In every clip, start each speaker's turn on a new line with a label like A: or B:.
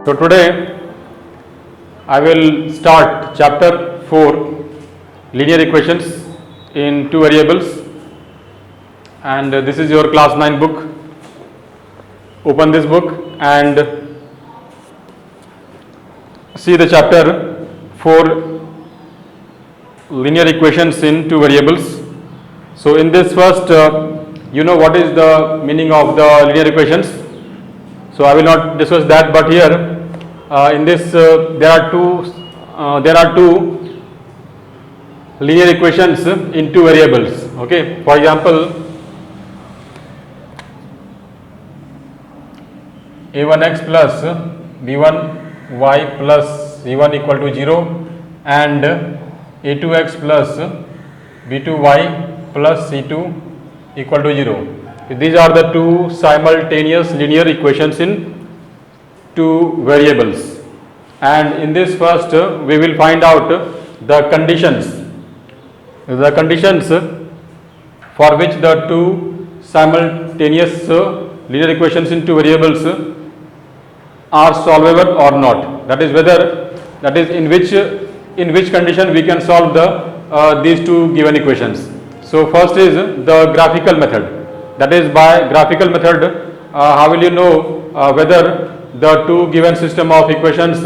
A: So today I will start chapter 4 linear equations in two variables, and this is your class 9 book. Open this book and see the chapter 4 linear equations in two variables. So in this first you know what is the meaning of the linear equations, so I will not discuss that, but here in this there are two linear equations in two variables. Okay, for example, a1x plus b1y plus c1 equal to 0 and a2x plus b2y plus c2 equal to 0. These are the two simultaneous linear equations in two variables, and in this first we will find out the conditions for which the two simultaneous linear equations in two variables are solvable or not. That is in which condition we can solve these two given equations. So first is the graphical method. That is, by graphical method how will you know whether the two given system of equations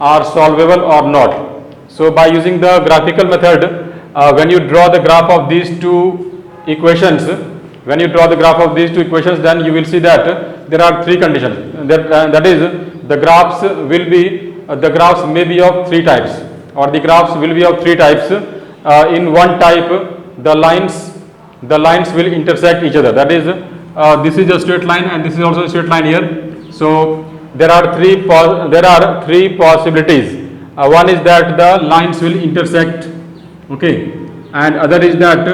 A: are solvable or not. So by using the graphical method, when you draw the graph of these two equations, then you will see that there are three conditions. That is, the graphs may be of three types, or the graphs will be of three types. In one type, the lines will intersect each other. That is, this is a straight line and this is also a straight line here. So there are three possibilities. One is that the lines will intersect, okay, and other is that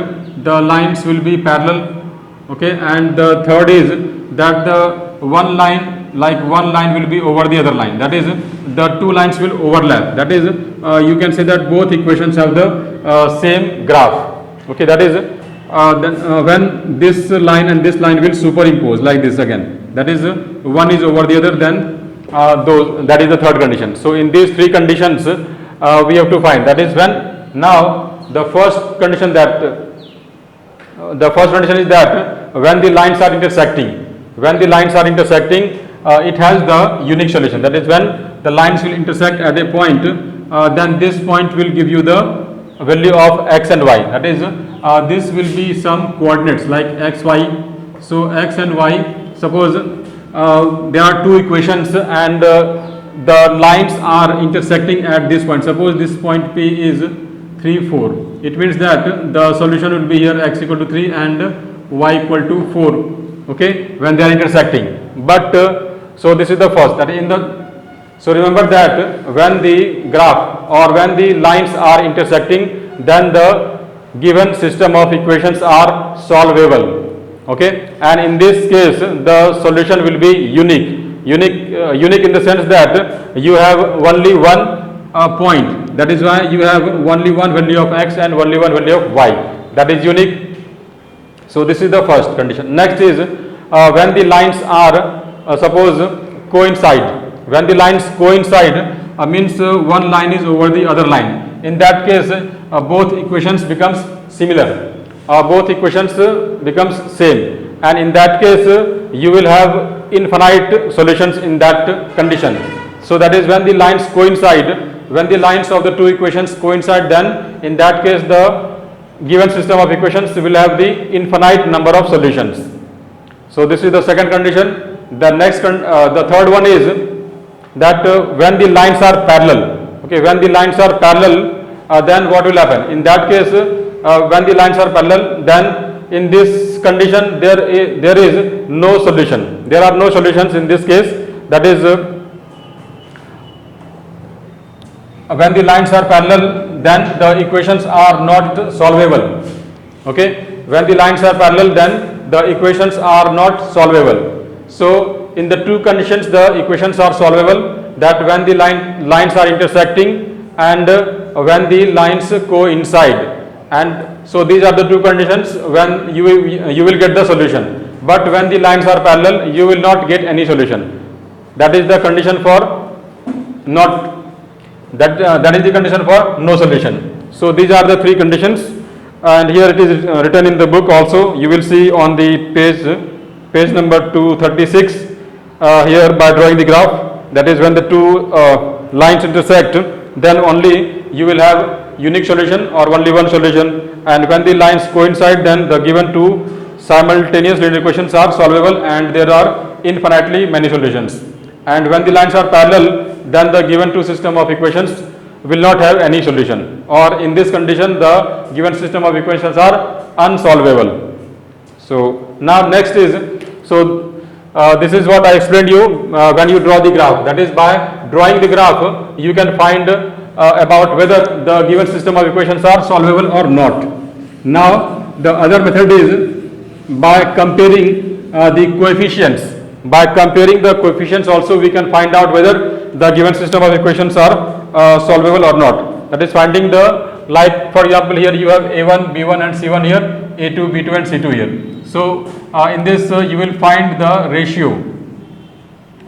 A: the lines will be parallel, okay, and the third is that the one line will be over the other line. That is, the two lines will overlap. That is, you can say that both equations have the same graph. Okay, that is when this line and this line will superimpose like this again. That is, one is over the other, then that is the third condition. So in these three conditions we have to find. That is when now the first condition is that when the lines are intersecting, it has the unique solution. That is, when the lines will intersect at a point, then this point will give you the value of x and y. That is, this will be some coordinates like x, y. So x and y, suppose there are two equations and the lines are intersecting at this point. Suppose this point P is 3, 4. It means that the solution will be here x equal to 3 and y equal to 4. Okay, when they are intersecting. But so this is the first. So remember that when the graph or when the lines are intersecting, then the given system of equations are solvable. Okay, and in this case the solution will be unique in the sense that you have only one point. That is why you have only one value of x and only one value of y. That is unique. So this is the first condition. Next is when the lines are suppose coincide. When the lines coincide means one line is over the other line. In that case both equations becomes similar. Both equations becomes same, and in that case you will have infinite solutions in that condition. So that is when the lines coincide, when the lines of the two equations coincide, then in that case the given system of equations will have the infinite number of solutions. So this is the second condition. The third one is that when the lines are parallel. Okay, when the lines are parallel, then what will happen? In that case, when the lines are parallel, then in this condition there is no solution. There are no solutions in this case. That is, when the lines are parallel, then the equations are not solvable. Okay, when the lines are parallel, then the equations are not solvable. So in the two conditions the equations are solvable, that when the lines are intersecting and when the lines coincide. And so these are the two conditions when you will get the solution. But when the lines are parallel, you will not get any solution. That is the condition for not. That is the condition for no solution. So these are the three conditions, and here it is written in the book also. You will see on the page number 236 here by drawing the graph. That is when the two lines intersect, then only you will have unique solution or only one solution, and when the lines coincide, then the given two simultaneous linear equations are solvable and there are infinitely many solutions. And when the lines are parallel, then the given two system of equations will not have any solution, or in this condition the given system of equations are unsolvable. So now next is, this is what I explained you when you draw the graph. That is, by drawing the graph you can find about whether the given system of equations are solvable or not. Now the other method is by comparing the coefficients. By comparing the coefficients also we can find out whether the given system of equations are solvable or not. That is finding the, like for example here you have a1, b1 and c1 here, a2, b2 and c2 here. So in this you will find the ratio.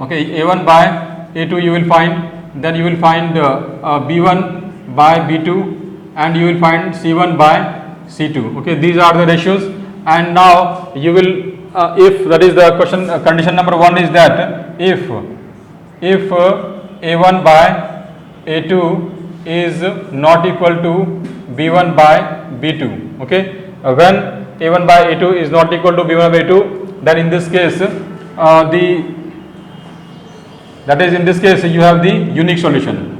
A: Okay, a1 by a2 you will find, then you will find b1 by b2 and you will find c1 by c2. Okay, these are the ratios, and now you will if, that is the question, condition number 1 is that if a1 by a2 is not equal to b1 by b2. Okay, when a1 by a2 is not equal to b1 by a2, then in this case in this case you have the unique solution.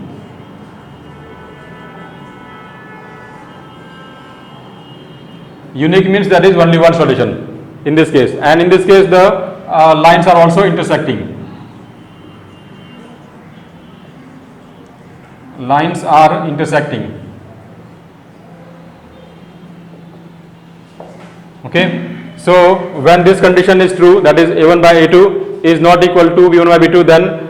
A: Unique means that is only one solution in this case, and in this case the lines are also intersecting. Lines are intersecting. Okay, so when this condition is true, that is a1 by a2 is not equal to b1 by b2, then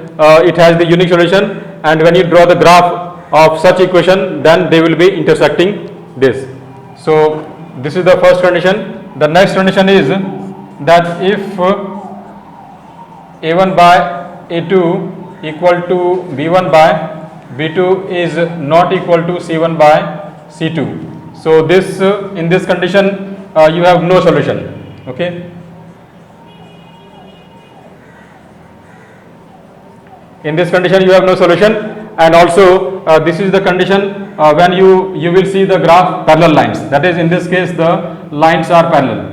A: it has the unique solution, and when you draw the graph of such equation, then they will be intersecting this. So this is the first condition. The next condition is that if a1 by a2 equal to b1 by b2 is not equal to c1 by c2. So this in this condition you have no solution. Okay. In this condition you have no solution, and also this is the condition when you will see the graph parallel lines. That is, in this case the lines are parallel.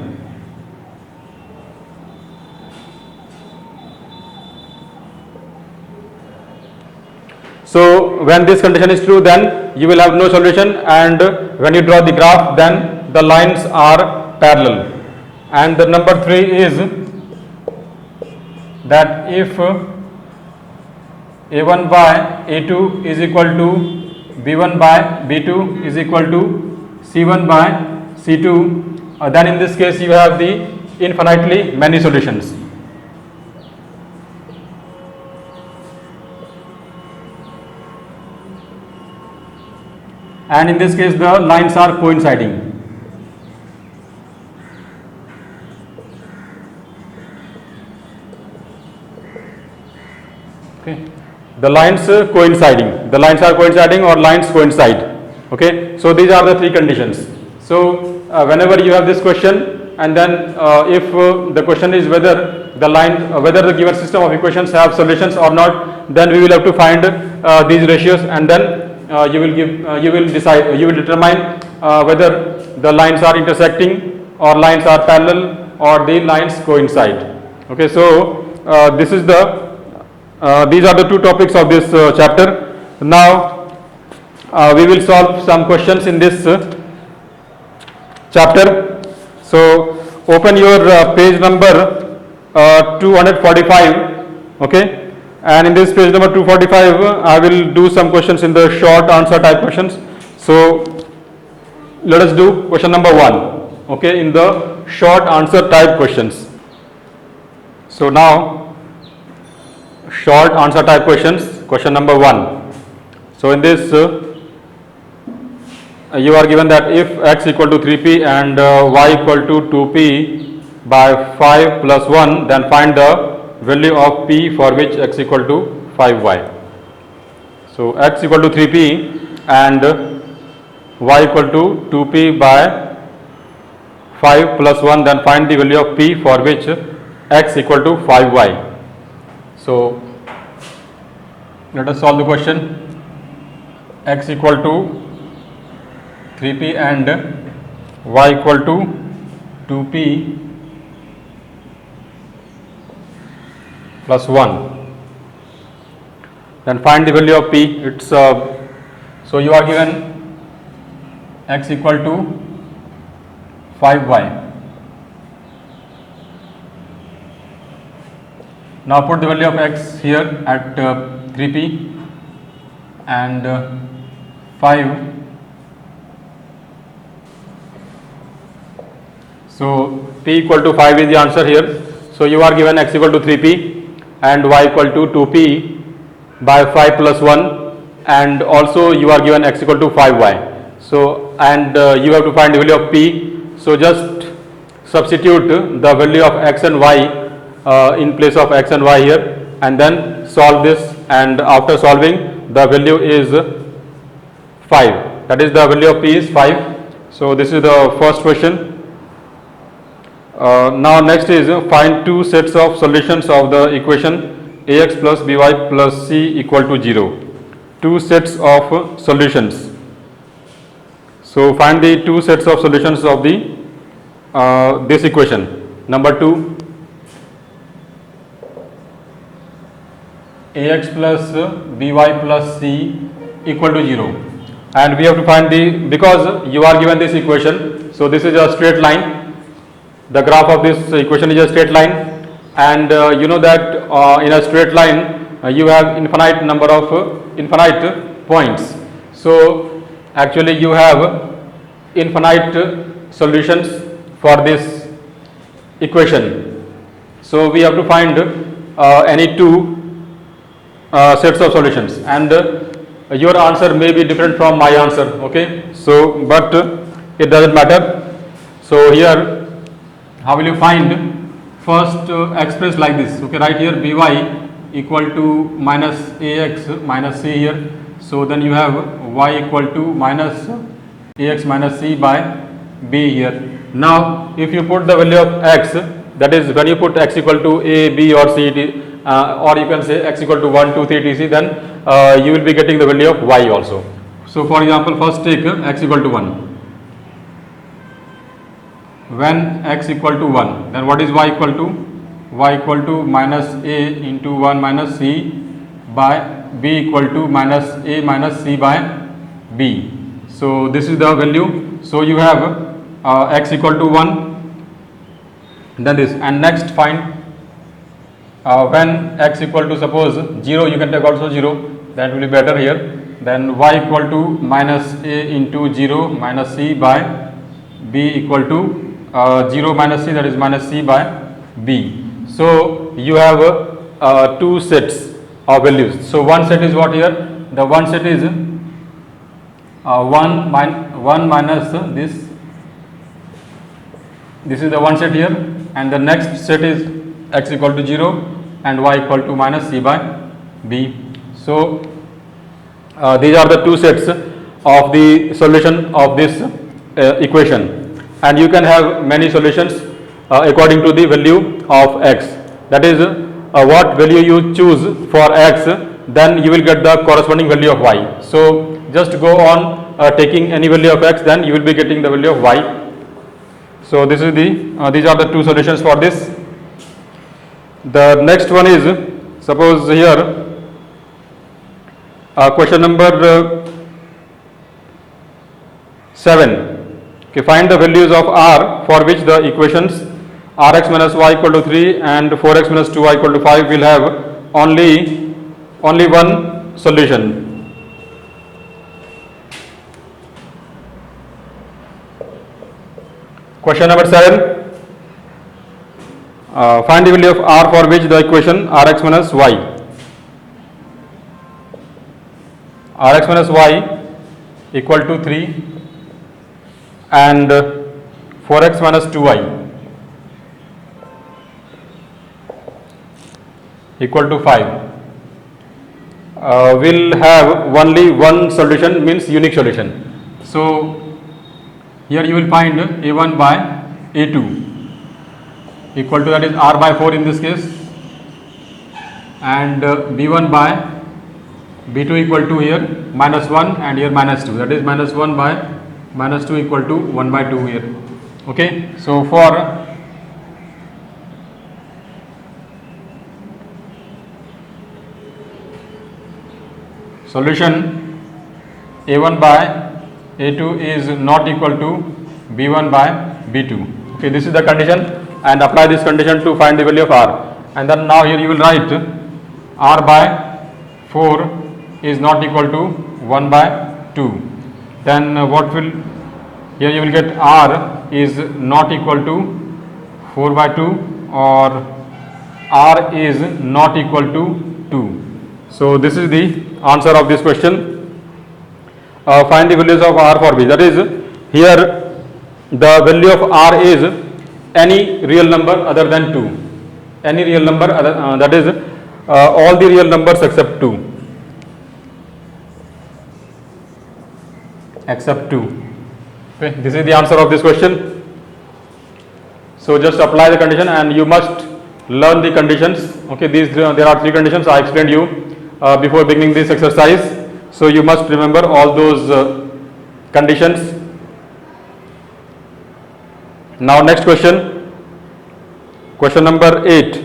A: So when this condition is true, then you will have no solution, and when you draw the graph, then the lines are parallel. And the number 3 is that if a1 by a2 is equal to b1 by b2 is equal to c1 by c2, then in this case you have the infinitely many solutions. And in this case the lines are coinciding. Okay, the lines coinciding, the lines are coinciding or lines coincide. Okay, so these are the three conditions. So whenever you have this question, and then if the question is whether the line, whether the given system of equations have solutions or not, then we will have to find these ratios, and then you will determine whether the lines are intersecting or lines are parallel or the lines coincide. Okay, so this is these are the two topics of this chapter. Now we will solve some questions in this chapter. So open your page number 245. Okay, and in this page number 245 I will do some questions in the short answer type questions. So let us do question number 1. Okay, in the short answer type questions. So now short answer type questions, question number 1. So in this you are given that if x equal to 3p and y equal to 2p by 5 plus 1, then find the value of p for which x equal to 5y. So x equal to 3p and y equal to 2p by 5 plus 1, then find the value of p for which x equal to 5y. So let us solve the question. X equal to 3p and y equal to 2p plus 1, then find the value of p. It's so you are given x equal to 5y. Now put the value of x here at 3p and 5. So p equal to 5 is the answer here. So you are given x equal to 3p and y equal to 2p by 5 plus 1, and also you are given x equal to 5y. So and you have to find the value of p. So just substitute the value of x and y in place of x and y here, and then solve this, and after solving the value is 5. That is, the value of p is 5. So this is the first question. Now next is find two sets of solutions of the equation ax plus by plus c equal to 0. Two sets of solutions. So find the two sets of solutions of the this equation. Number 2, ax plus by plus c equal to 0, and we have to find the, because you are given this equation, so this is a straight line. The graph of this equation is a straight line, and you know that in a straight line you have infinite number of infinite points. So actually you have infinite solutions for this equation. So we have to find any two sets of solutions, and your answer may be different from my answer. Okay, so but it doesn't matter. So here, how will you find? First express like this. Okay, right here by equal to minus ax minus c here. So then you have y equal to minus ax minus c by b here. Now if you put the value of x, that is when you put x equal to a, b or c, or you can say x equal to 1, 2, 3 etc., then you will be getting the value of y also. So for example, first take x equal to 1. When x equal to 1, then what is y equal to? Y equal to minus a into 1 minus c by b equal to minus a minus c by b. So this is the value. So you have x equal to 1, then this, and next find when x equal to, suppose 0, you can take also 0, that will be better here. Then y equal to minus a into 0 minus c by b equal to 0 minus c, that is minus c by b. So you have two sets of values. So one set is what here? The one set is 1 minus this. This is the one set here, and the next set is x equal to 0 and y equal to minus c by b. So these are the two sets of the solution of this equation. And you can have many solutions according to the value of x. That is, what value you choose for x, then you will get the corresponding value of y. So just go on taking any value of x, then you will be getting the value of y. So this is the these are the two solutions for this. The next one is, suppose here question number 7. Okay, find the values of r for which the equations rx minus y equal to 3 and 4x minus 2y equal to 5 will have only one solution. Question number 7. Find the value of r for which the equation rx minus y equal to 3 and 4x minus 2y equal to 5. will have only one solution, means unique solution. So here you will find a1 by a2 equal to, that is r by 4 in this case, and b1 by b2 equal to here minus 1 and here minus 2, that is minus 1 by minus 2 equal to 1 by 2 here. Okay, so for solution a1 by a2 is not equal to b1 by b2. Okay, this is the condition, and apply this condition to find the value of r. And then now here you will write r by 4 is not equal to 1 by 2. Then what will, here you will get r is not equal to 4 by 2, or r is not equal to 2. So this is the answer of this question. Find the values of r for b. That is, here the value of r is any real number other than 2. Any real number other, that is all the real numbers except 2. Except 2. Okay, this is the answer of this question. So just apply the condition, and you must learn the conditions. Okay, there are 3 conditions I explained you before beginning this exercise. So you must remember all those conditions. Now next question, question number 8.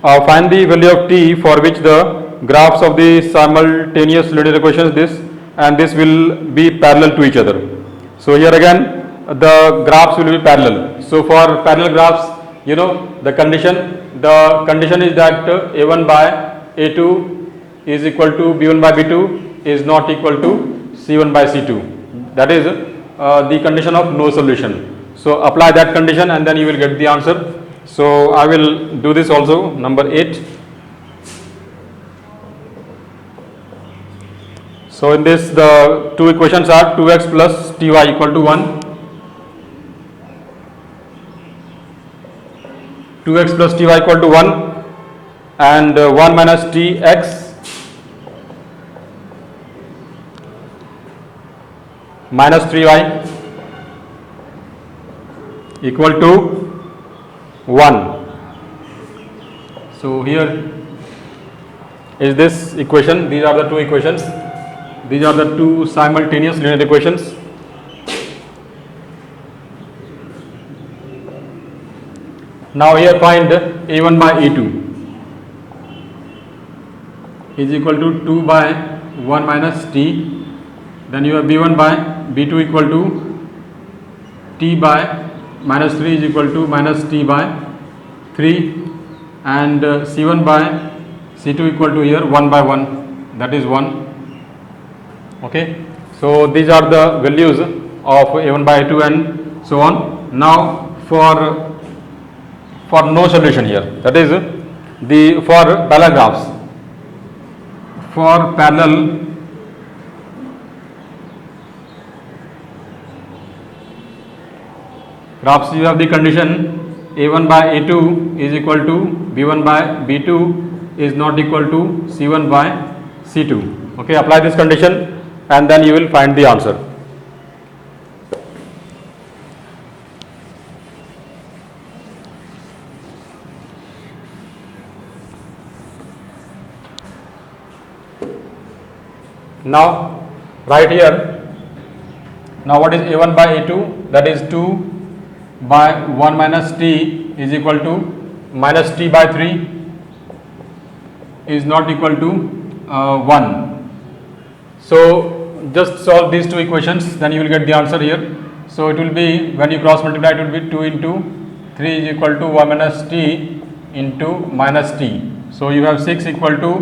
A: Find the value of t for which the graphs of the simultaneous linear equations this and this will be parallel to each other. So here again the graphs will be parallel. So for parallel graphs, you know the condition is that a1 by a2 is equal to b1 by b2 is not equal to c1 by c2. That is the condition of no solution. So apply that condition and then you will get the answer. So I will do this also, number 8. So in this the two equations are 2x plus ty equal to 1, 2x plus ty equal to 1, and 1 minus tx minus 3y equal to 1. So here is this equation. These are the two equations. These are the two simultaneous linear equations. Now here find a1 by a2 is equal to 2 by 1 minus t. Then you have b1 by b2 equal to t by minus 3 is equal to minus t by 3, and c1 by c2 equal to here 1 by 1, that is 1. Okay, so these are the values of a1 by a2 and so on. Now for no solution here, that is for parallel graphs. For parallel graphs, you have the condition a1 by a2 is equal to b1 by b2 is not equal to c1 by c2. Okay, apply this condition and then you will find the answer. Now right here, now what is a1 by a2? That is 2 by 1 minus t is equal to minus t by 3 is not equal to 1. So just solve these two equations, then you will get the answer here. So it will be, when you cross multiply, it will be 2 into 3 is equal to 1 minus t into minus t. So you have 6 equal to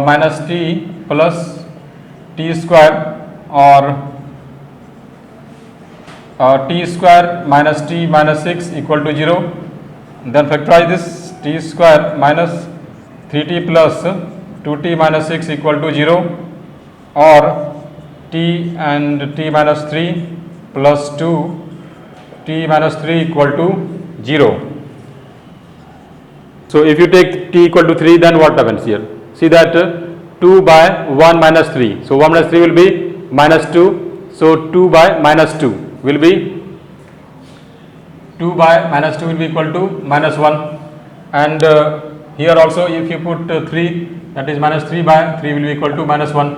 A: minus t plus t square, or t square minus t minus 6 equal to 0. Then factorize this, t square minus 3t plus 2t minus 6 equal to 0, or t and t minus 3 plus 2 t minus 3 equal to 0. So if you take t equal to 3, then what happens here? See that 2 by 1 minus 3. So 1 minus 3 will be minus 2. So 2 by minus 2 will be 2 by minus 2 will be equal to minus 1. And here also if you put 3, that is minus 3 by 3 will be equal to minus 1.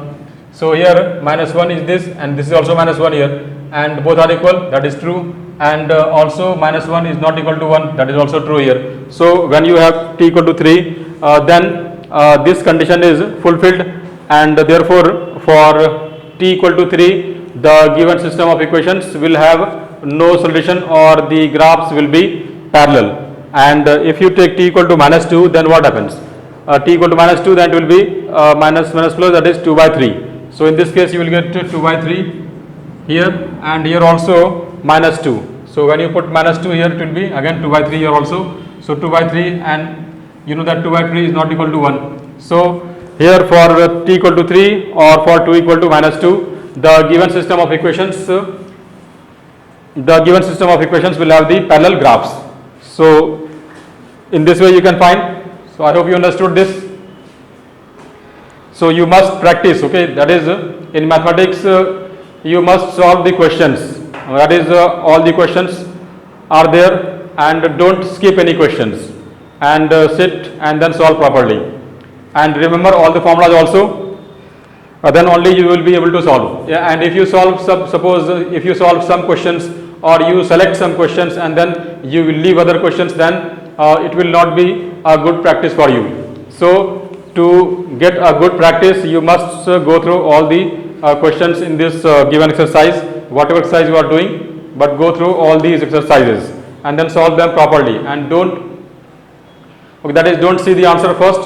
A: So here minus 1 is this, and this is also minus 1 here, and both are equal, that is true. And also minus 1 is not equal to 1, that is also true here. So when you have t equal to 3, then this condition is fulfilled, and therefore for t equal to 3, the given system of equations will have no solution, or the graphs will be parallel. And if you take t equal to minus 2, then what happens? T equal to minus 2, then it will be minus plus, that is 2 by 3. So in this case you will get 2 by 3 here, and here also minus 2. So when you put minus 2 here, it will be again 2 by 3 here also. So 2 by 3, and you know that 2 by 3 is not equal to 1. So here for t equal to 3 or for 2 equal to minus 2, the given system of equations will have the parallel graphs. So in this way you can find. So I hope you understood this. So you must practice, okay, that is in mathematics you must solve the questions, that is all the questions are there, and don't skip any questions, and sit and then solve properly, and remember all the formulas also, then only you will be able to solve. Yeah, and if you solve suppose if you solve some questions, or you select some questions and then you will leave other questions, then it will not be a good practice for you. So to get a good practice, you must go through all the questions in this given exercise, whatever exercise you are doing, but go through all these exercises and then solve them properly, and don't see the answer first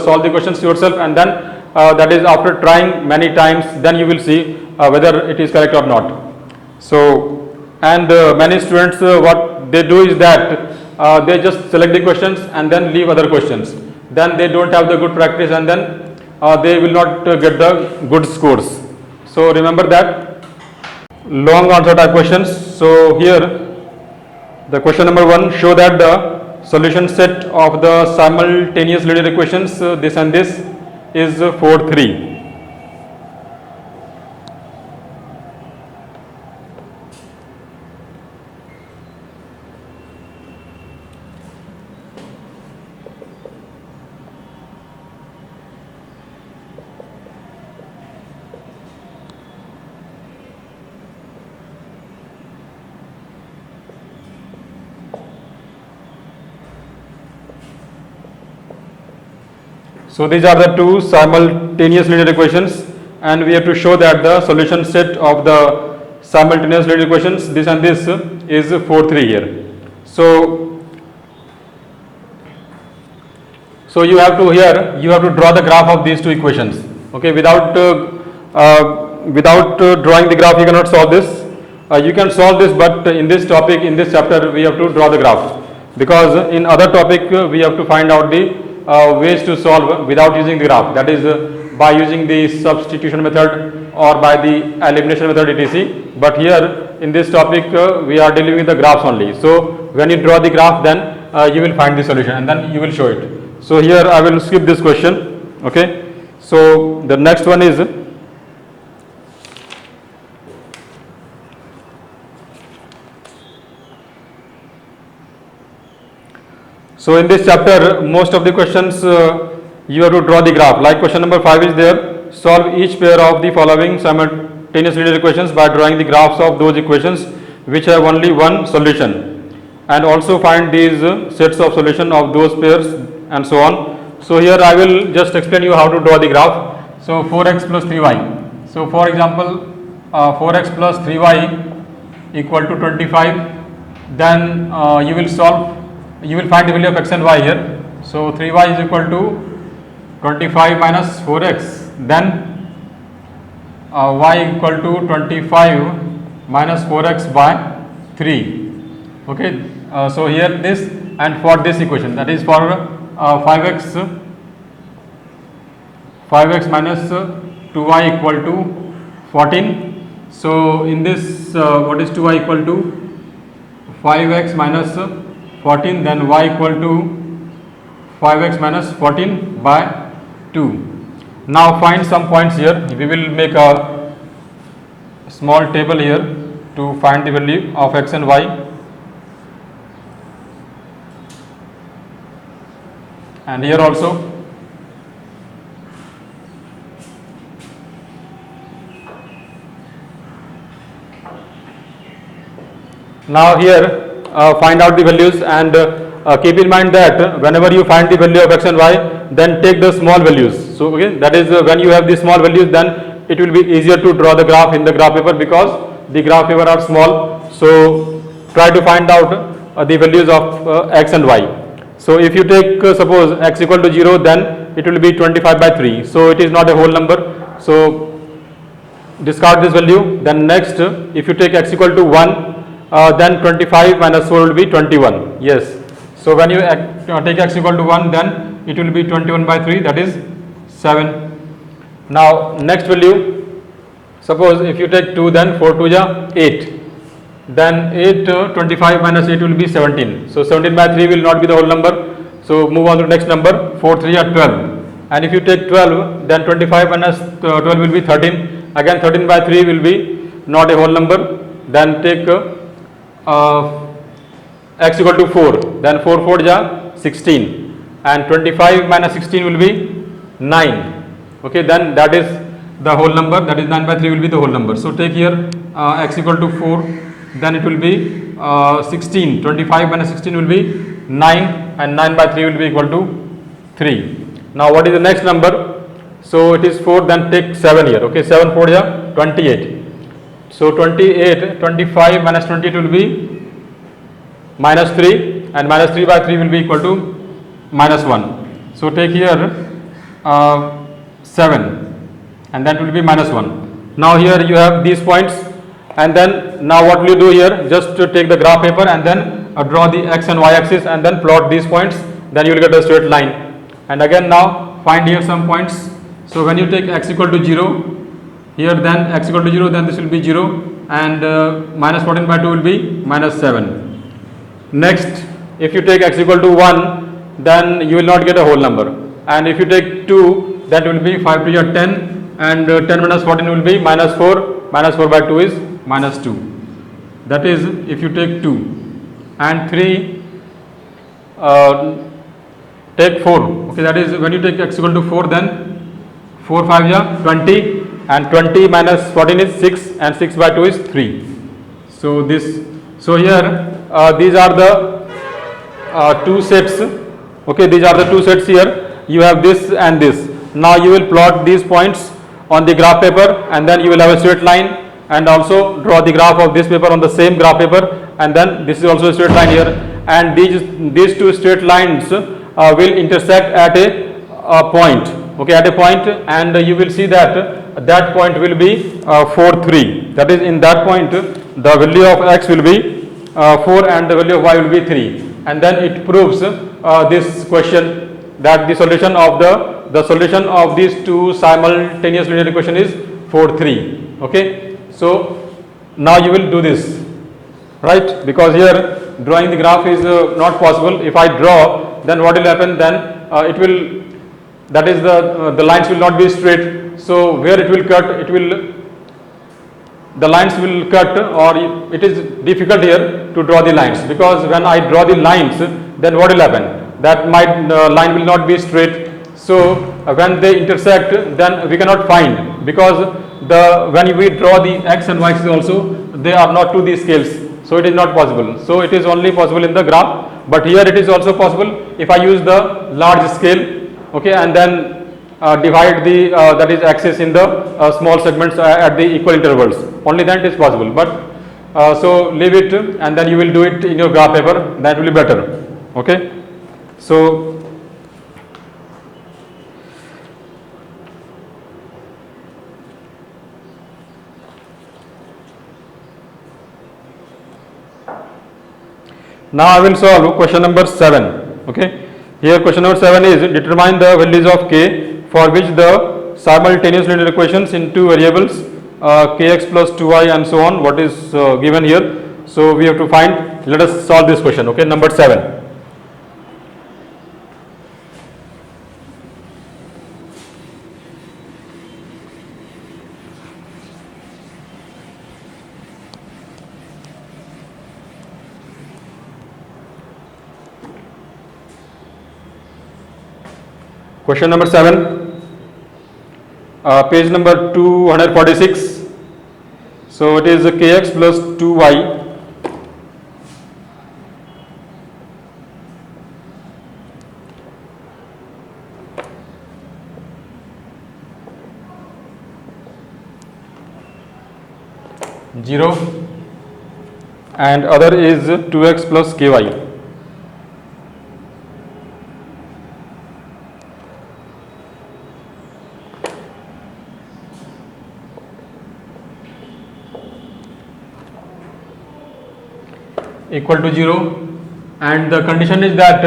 A: solve the questions yourself, and then that is after trying many times, then you will see whether it is correct or not. So, and many students what they do is that they just select the questions and then leave other questions, then they don't have the good practice, and then they will not get the good scores. So remember that. Long answer type questions. So here the question number 1, show that the solution set of the simultaneous linear equations this and this is 4, 3. So these are the two simultaneous linear equations, and we have to show that the solution set of the simultaneous linear equations this and this is 4, 3 here. So you have to draw the graph of these two equations. Okay, without drawing the graph you cannot solve this. You can solve this, but in this topic, in this chapter, we have to draw the graph, because in other topic we have to find out the ways to solve without using the graph, that is by using the substitution method or by the elimination method etc. But here in this topic we are dealing with the graphs only. So when you draw the graph, then you will find the solution and then you will show it. So here I will skip this question. Okay, so the next one is so in this chapter most of the questions you have to draw the graph. Like question number 5 is there, solve each pair of the following simultaneous linear equations by drawing the graphs of those equations which have only one solution, and also find these sets of solution of those pairs, and so on. So here I will just explain you how to draw the graph. So 4x plus 3y. So for example 4x plus 3y equal to 25. Then you will find the value of x and y here. So 3y is equal to 25 minus 4x. Then y equal to 25 minus 4x by 3. Okay. So here this, and for this equation, that is for 5x minus 2y equal to 14. So in this what is 2y equal to 5x minus 14, then y equal to 5x minus 14 by 2. Now find some points here. We will make a small table here to find the value of x and y. And here also. Now here find out the values, and keep in mind that whenever you find the value of x and y, then take the small values. So okay, that is when you have the small values, then it will be easier to draw the graph in the graph paper, because the graph paper are small. So try to find out the values of x and y. So if you take suppose x equal to 0, then it will be 25 by 3. So it is not a whole number. So discard this value. Then next, if you take x equal to 1, then 25 minus 4 will be 21. Yes. So when you take x equal to 1, then it will be 21 by 3, that is 7. Now next value, suppose if you take 2, then 4 2 ja 8. Then 8 25 minus 8 will be 17. So 17 by 3 will not be the whole number. So move on to the next number. 4 3 are 12. And if you take 12, then 25 minus 12 will be 13. Again 13 by 3 will be not a whole number. Then take x equal to 4, then 4 4 ja 16, and 25 minus 16 will be 9. Okay, then that is the whole number, that is 9 by 3 will be the whole number. So take here x equal to 4, then it will be 16, 25 minus 16 will be 9, and 9 by 3 will be equal to 3. Now what is the next number? So it is 4, then take 7 here. Okay, 7 4 ja 28. So 28, 25 minus 28 will be minus 3, and minus 3 by 3 will be equal to minus 1. So take here 7, and that will be minus 1. Now here you have these points, and then now what will you do here? Just to take the graph paper and then draw the x and y axis and then plot these points, then you will get a straight line. And again now find here some points. So when you take x equal to 0, here then x equal to 0, then this will be 0, and minus 14 by 2 will be minus 7. Next, if you take x equal to 1, then you will not get a whole number. And if you take 2, that will be 5 to 10, and 10 minus 14 will be minus 4. Minus 4 by 2 is minus 2. That is if you take 2. And 3, take 4. Okay, that is when you take x equal to 4, then 4 5 ja 20. And 20 minus 14 is 6, and 6 by 2 is 3. So this, so here these are the two sets. Okay, these are the two sets here. You have this and this. Now you will plot these points on the graph paper, and then you will have a straight line, and also draw the graph of this paper on the same graph paper, and then this is also a straight line here, and these two straight lines will intersect at a point. Okay, at a point, and you will see that that point will be 4 3. That is, in that point the value of x will be 4 and the value of y will be 3, and then it proves this question that the solution of these two simultaneous linear equation is 4 3. Okay, so now you will do this, right? Because here drawing the graph is not possible. If I draw, then what will happen? Then it will, that is the lines will not be straight. So where it will cut, the lines will cut, or it is difficult here to draw the lines, because when I draw the lines, then what will happen? That my line will not be straight. So when they intersect, then we cannot find, because when we draw the x and y axis also, they are not to the scales. So it is not possible. So it is only possible in the graph, but here it is also possible if I use the large scale. Okay, and then divide the that is axis in the small segments at the equal intervals. Only then it is possible. But so leave it, and then you will do it in your graph paper. That will be better. Okay. So now I will solve question number 7. Okay. Here question number 7 is determine the values of k for which the simultaneous linear equations in two variables kx plus 2y and so on, what is given here. So we have to find, let us solve this question. Okay, number 7. Question number 7, page number 246. So it is kx plus 2y zero and other is 2x plus ky. Equal to 0, and the condition is that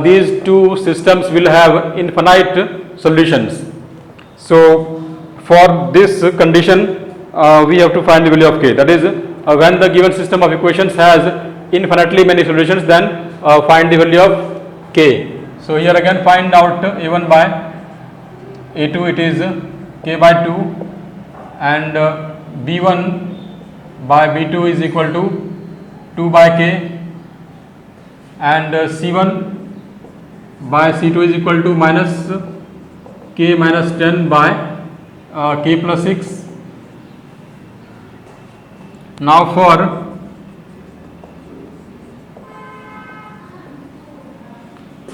A: these two systems will have infinite solutions. So for this condition we have to find the value of k, that is when the given system of equations has infinitely many solutions, then find the value of k. So here again find out a1 by a2, it is k by 2, and b1 by b2 is equal to 2 by k, and c1 by c2 is equal to minus k minus 10 by k plus 6. Now for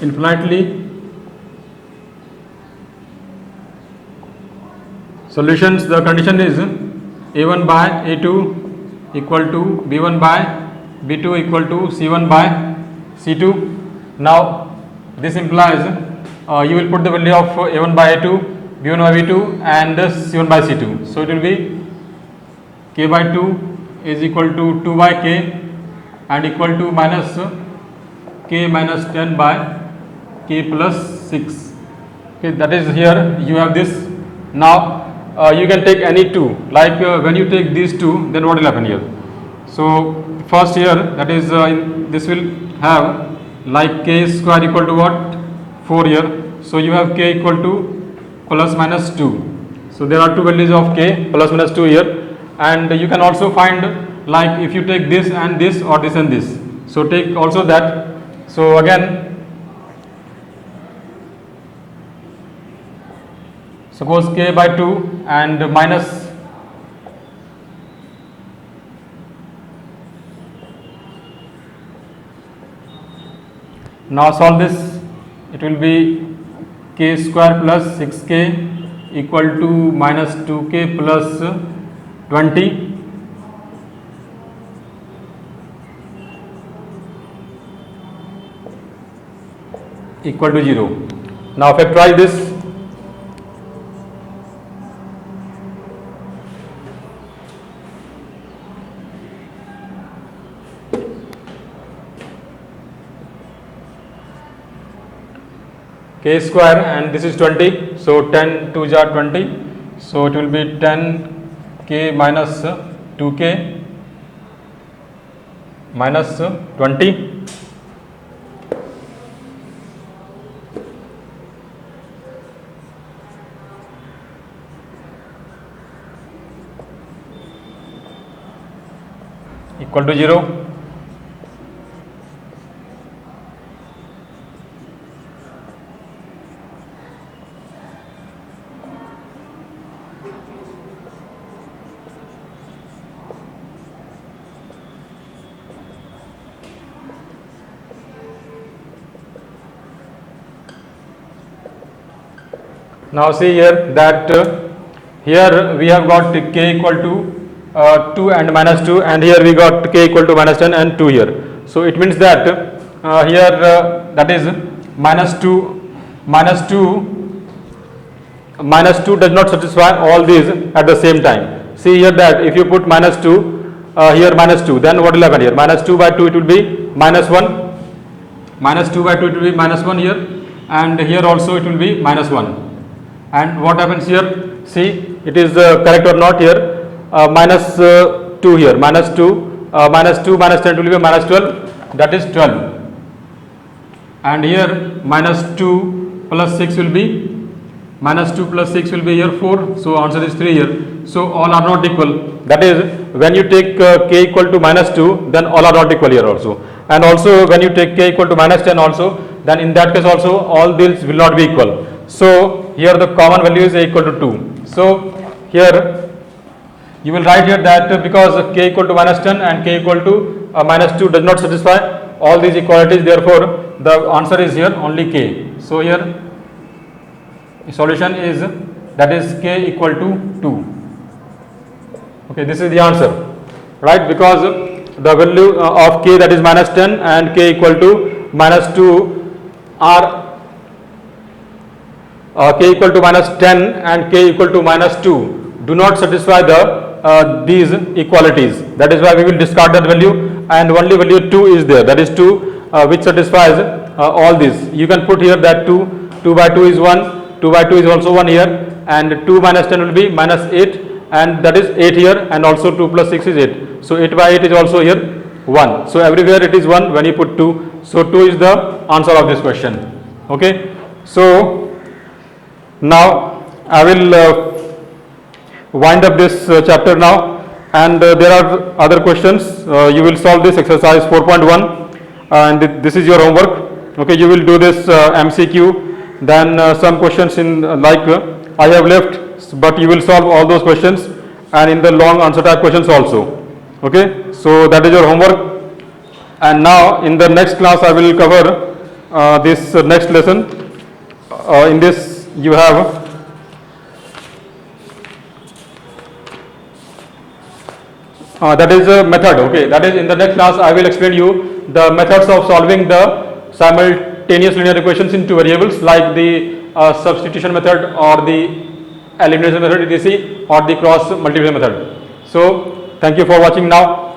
A: infinitely solutions, the condition is a1 by a2 equal to b1 by b2 equal to c1 by c2. Now this implies you will put the value of a1 by a2, b1 by b2 and c1 by c2. So it will be k by 2 is equal to 2 by k and equal to minus k minus 10 by k plus 6. Okay, that is here you have this. Now you can take any two, like when you take these two, then what will happen here? So first here, that is this will have like k square equal to what? 4 here. So you have k equal to plus minus 2. So there are two values of k plus minus 2 here, and you can also find like if you take this and this or this and this. So take also that. So again suppose k by 2 and minus now solve this, it will be k square plus 6k equal to minus 2k plus 20 equal to 0. Now factorize this. K square and this is 20, so 10 2 jar 20, so it will be 10k minus 2k minus 20 equal to 0. Now see here that here we have got k equal to 2 and minus 2, and here we got k equal to minus 10 and 2 here. So it means that here that is minus 2 does not satisfy all these at the same time. See here that if you put minus 2 here minus 2, then what will happen here? Minus 2 by 2 it will be minus 1, minus 2 by 2 it will be minus 1 here, and here also it will be minus 1. And what happens here? See, it is correct or not here? Minus 2 here, minus 2 minus 2 minus 10 will be minus 12, that is 12. And here minus 2 plus 6 will be minus 2 plus 6 will be here 4. So answer is 3 here. So all are not equal. That is when you take k equal to minus 2, then all are not equal here also. And also when you take k equal to minus 10 also, then in that case also all these will not be equal. So here the common value is a equal to 2. So here you will write here that because k equal to minus 10 and k equal to minus 2 does not satisfy all these equalities, therefore the answer is here only k. So here solution is that is k equal to 2. Okay, this is the answer, right? Because the value of k, that is minus 10 and k equal to minus 2 are k equal to minus 10 and k equal to minus 2 do not satisfy the these equalities. That is why we will discard that value, and only value 2 is there, that is 2 which satisfies all these. You can put here that 2 by 2 is 1, 2 by 2 is also 1 here, and 2 minus 10 will be minus 8, and that is 8 here, and also 2 plus 6 is 8. So 8 by 8 is also here 1. So everywhere it is 1 when you put 2. So 2 is the answer of this question. Okay. So now I will wind up this chapter now, and there are other questions. You will solve this exercise 4.1, and this is your homework. Okay, you will do this MCQ, then some questions in I have left, but you will solve all those questions, and in the long answer type questions also. Okay, so that is your homework. And now in the next class I will cover this next lesson. In this you have that is a method. Okay, that is in the next class I will explain you the methods of solving the simultaneous linear equations in two variables, like the substitution method or the elimination method etc., or the cross multiplication method. So thank you for watching now.